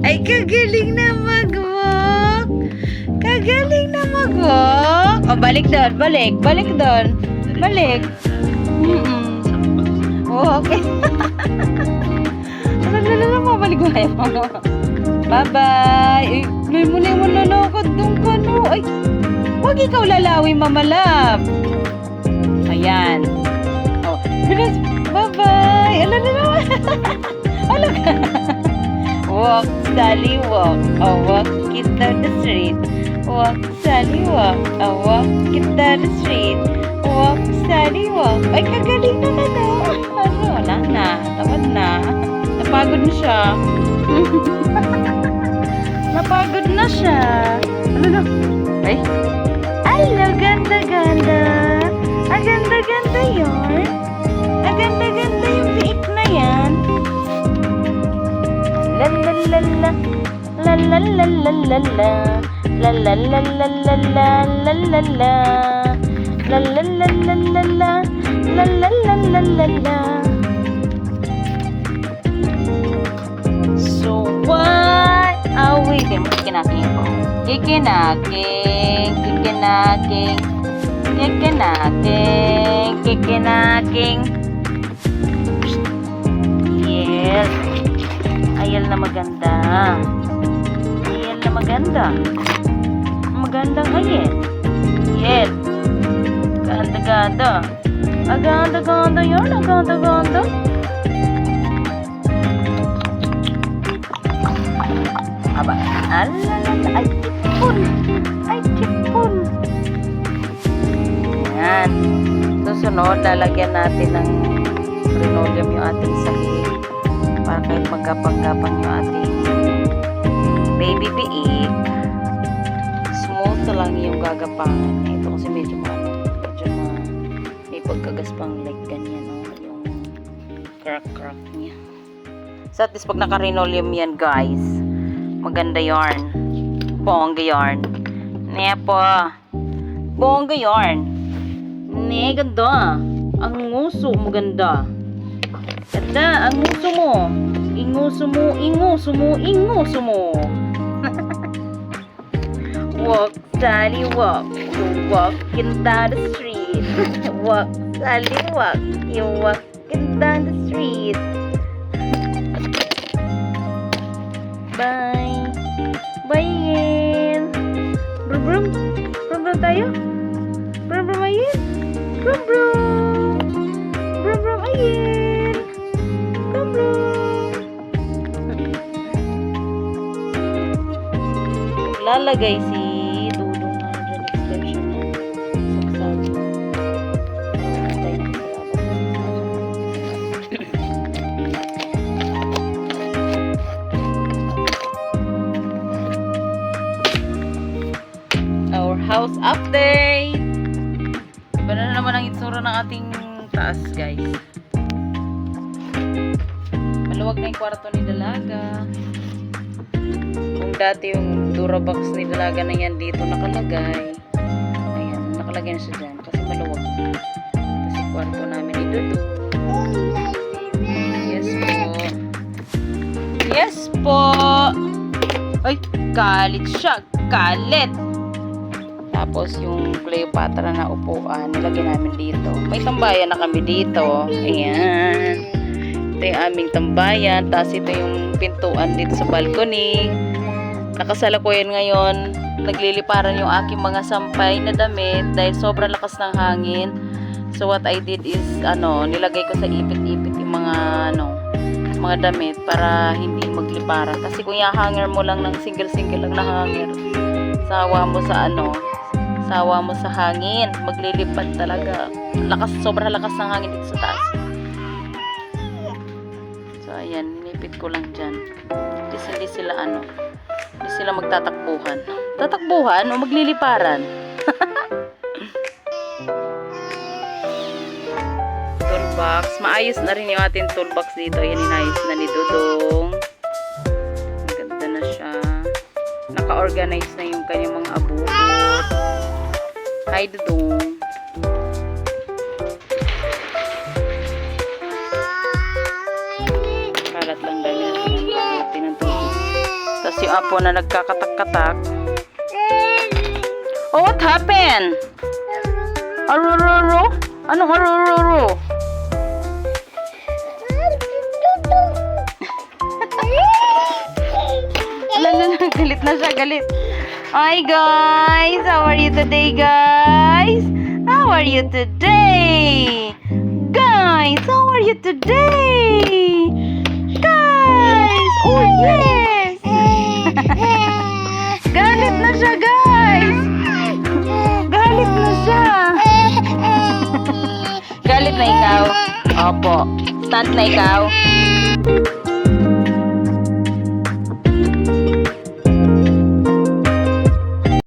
Ay, kagaling na mag-walk. Kagaling na mag-walk. O, balik doon. Balik. Balik doon. Balik. Oh, okay. Lala mo, balik mo kayo. Bye-bye. Ay, may muli mo nalakad doon ka, no. Ay, huwag ikaw lalawi, mamalab. Ayan. Oh, bilis. Bye-bye. Alala. Alala. Walk, Sally, walk. Oh, walk it down the street. Walk, Sally, walk. Oh, walk it down the street. Walk, Sally, walk. Ay, kagaling na na. Ano, wala na. Tamad na. Napagod na siya. Napagod na siya. Ano na? Ay. Hello, ganda-ganda. Ang ganda-ganda yun. Ang ganda-ganda yung biik na yan. La la la la. La la la la la la. La la la la la la la la la. La la la la la la. La la la la la la. So what are we doing? Kikinaking po. Kikinaking. Kikinaking. Kikinaking. Kikinaking. Yes. Ayal na maganda. Ayal na maganda. Magandang ayel. Yes. Ganda-ganda. Aganda-ganda yun. Aganda-ganda. Aba. Alalala. Ay, tipon. Ay, tipon. Yan. Susunod, lalagyan natin ng linoleum yung ating sahig para kahit magkapang-gapang yung ating baby biik, smooth lang yung gagapangan. Ito kasi medyo may pagkagaspang like ganyan, no? Yung crack niya. So at least pag naka-linoleum yan, guys, maganda yarn. Bongga yarn. Nepo. Bongga yarn. Ne, ganda. Ang nguso, maganda. Ganda, ang nguso mo. Inguso mo, inguso mo, inguso mo. Walk, Sally, walk. You walking down the street. Walk, Sally, walk. You walking down the street. Bye. Bye, Yen. Brum, brum. Brum, brum tayo. Brum, brum, Ayen. Brum, brum. Brum, brum, Ayen. Brum, brum. Lalagay si Dudong na dyan extension niya. Saksabi. Our house update. Iba na naman ang itsura ng ating taas, guys. Maluwag na yung kwarto ni Dalaga. Kung dati yung Durabox ni Dalaga na yan dito nakalagay. Ayan, nakalagay na siya dyan kasi maluwag na. Kasi kwarto namin ni Dudu. Yes po. Yes po. Ay, kalit siya. Kalit. Tapos yung Cleopatra na upuan, nilagay namin dito. May tambayan na kami dito. Ayan. Ito yung aming tambayan. Tapos ito yung pintuan dito sa balcony. Nakasalukuyan ngayon. Nagliliparan yung aking mga sampay na damit dahil sobrang lakas ng hangin. So what I did is, nilagay ko sa ipit-ipit yung mga damit para hindi magliparan. Kasi kung i-hanger mo lang ng single-single lang na hanger, sawa mo sa hangin, maglilipad talaga. Sobrang lakas ng hangin dito sa taas. So ayan, nipit ko lang dyan. Kasi hindi sila magtatakbuhan. Tatakbuhan o magliliparan? Toolbox. Maayos na rin yung ating toolbox dito. Ayan, inayos na ni Dudong. Ganda na siya. Naka-organize na yung kanyang mga abubot. Hi, Dudong. Kalat lang dami na ng tubig. yung apo na nagkakatak-katak. Oh, what happened? Arururu? Anong arururu? Galit na siya, galit. Hi guys! How are you today, guys? How are you today? Guys, how are you today? Guys! Oh, yes! Galit na siya, guys! Galit na siya! Galit na ikaw? Opo. Stunt na ikaw?